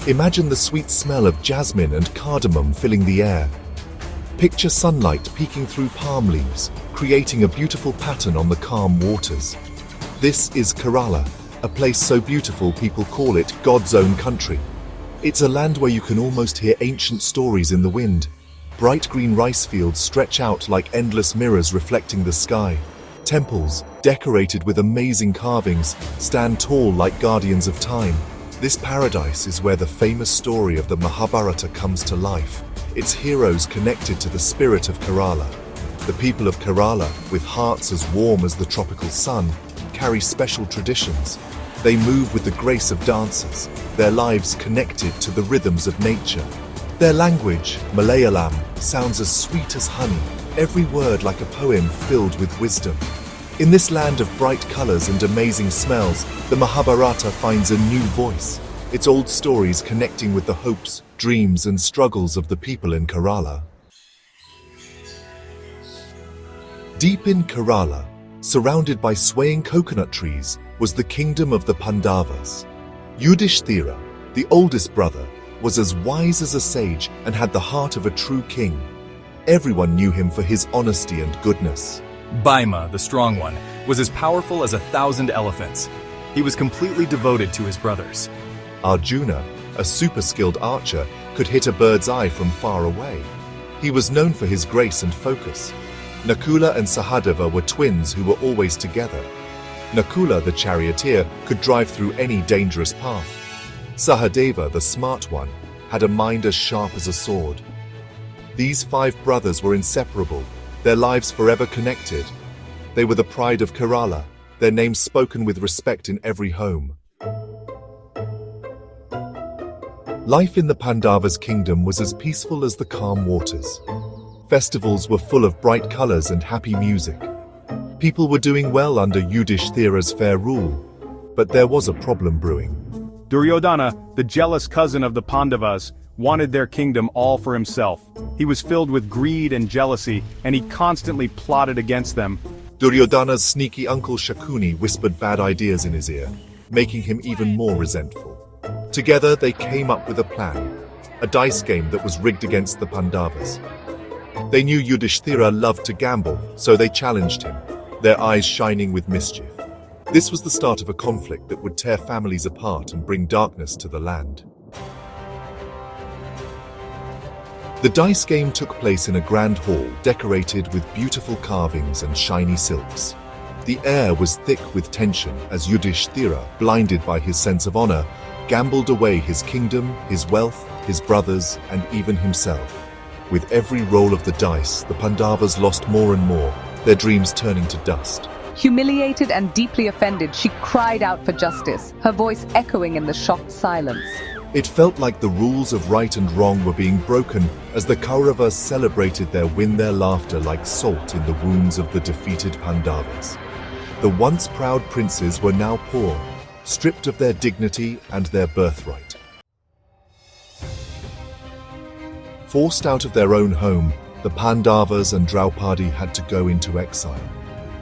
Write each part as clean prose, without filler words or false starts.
Imagine the sweet smell of jasmine and cardamom filling the air. Picture sunlight peeking through palm leaves, creating a beautiful pattern on the calm waters. This is Kerala, a place so beautiful people call it God's own country. It's a land where you can almost hear ancient stories in the wind. Bright green rice fields stretch out like endless mirrors reflecting the sky. Temples, decorated with amazing carvings, stand tall like guardians of time. This paradise is where the famous story of the Mahabharata comes to life, its heroes connected to the spirit of Kerala. The people of Kerala, with hearts as warm as the tropical sun, carry special traditions. They move with the grace of dancers, their lives connected to the rhythms of nature. Their language, Malayalam, sounds as sweet as honey, every word like a poem filled with wisdom. In this land of bright colors and amazing smells, the Mahabharata finds a new voice, its old stories connecting with the hopes, dreams, and struggles of the people in Kerala. Deep in Kerala, surrounded by swaying coconut trees, was the kingdom of the Pandavas. Yudhishthira, the oldest brother, was as wise as a sage and had the heart of a true king. Everyone knew him for his honesty and goodness. Bhima, the strong one, was as powerful as 1,000 elephants. He was completely devoted to his brothers. Arjuna, a super-skilled archer, could hit a bird's eye from far away. He was known for his grace and focus. Nakula and Sahadeva were twins who were always together. Nakula, the charioteer, could drive through any dangerous path. Sahadeva, the smart one, had a mind as sharp as a sword. These 5 brothers were inseparable, their lives forever connected. They were the pride of Kerala, their names spoken with respect in every home. Life in the Pandavas' kingdom was as peaceful as the calm waters. Festivals were full of bright colors and happy music. People were doing well under Yudhishthira's fair rule, but there was a problem brewing. Duryodhana, the jealous cousin of the Pandavas, wanted their kingdom all for himself. He was filled with greed and jealousy, and he constantly plotted against them. Duryodhana's sneaky uncle Shakuni whispered bad ideas in his ear, making him even more resentful. Together they came up with a plan, a dice game that was rigged against the Pandavas. They knew Yudhishthira loved to gamble, so they challenged him, their eyes shining with mischief. This was the start of a conflict that would tear families apart and bring darkness to the land. The dice game took place in a grand hall decorated with beautiful carvings and shiny silks. The air was thick with tension as Yudhishthira, blinded by his sense of honor, gambled away his kingdom, his wealth, his brothers, and even himself. With every roll of the dice, the Pandavas lost more and more, their dreams turning to dust. Humiliated and deeply offended, she cried out for justice, her voice echoing in the shocked silence. It felt like the rules of right and wrong were being broken as the Kauravas celebrated their win, their laughter like salt in the wounds of the defeated Pandavas. The once proud princes were now poor, stripped of their dignity and their birthright. Forced out of their own home, the Pandavas and Draupadi had to go into exile.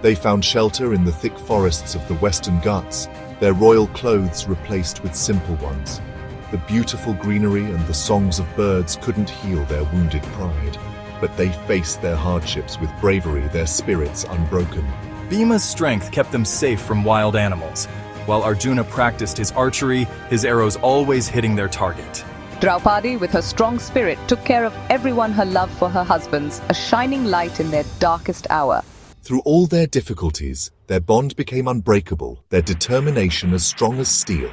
They found shelter in the thick forests of the Western Ghats, their royal clothes replaced with simple ones. The beautiful greenery and the songs of birds couldn't heal their wounded pride, but they faced their hardships with bravery, their spirits unbroken. Bhima's strength kept them safe from wild animals, while Arjuna practiced his archery, his arrows always hitting their target. Draupadi, with her strong spirit, took care of everyone, her love for her husbands, a shining light in their darkest hour. Through all their difficulties, their bond became unbreakable, their determination as strong as steel.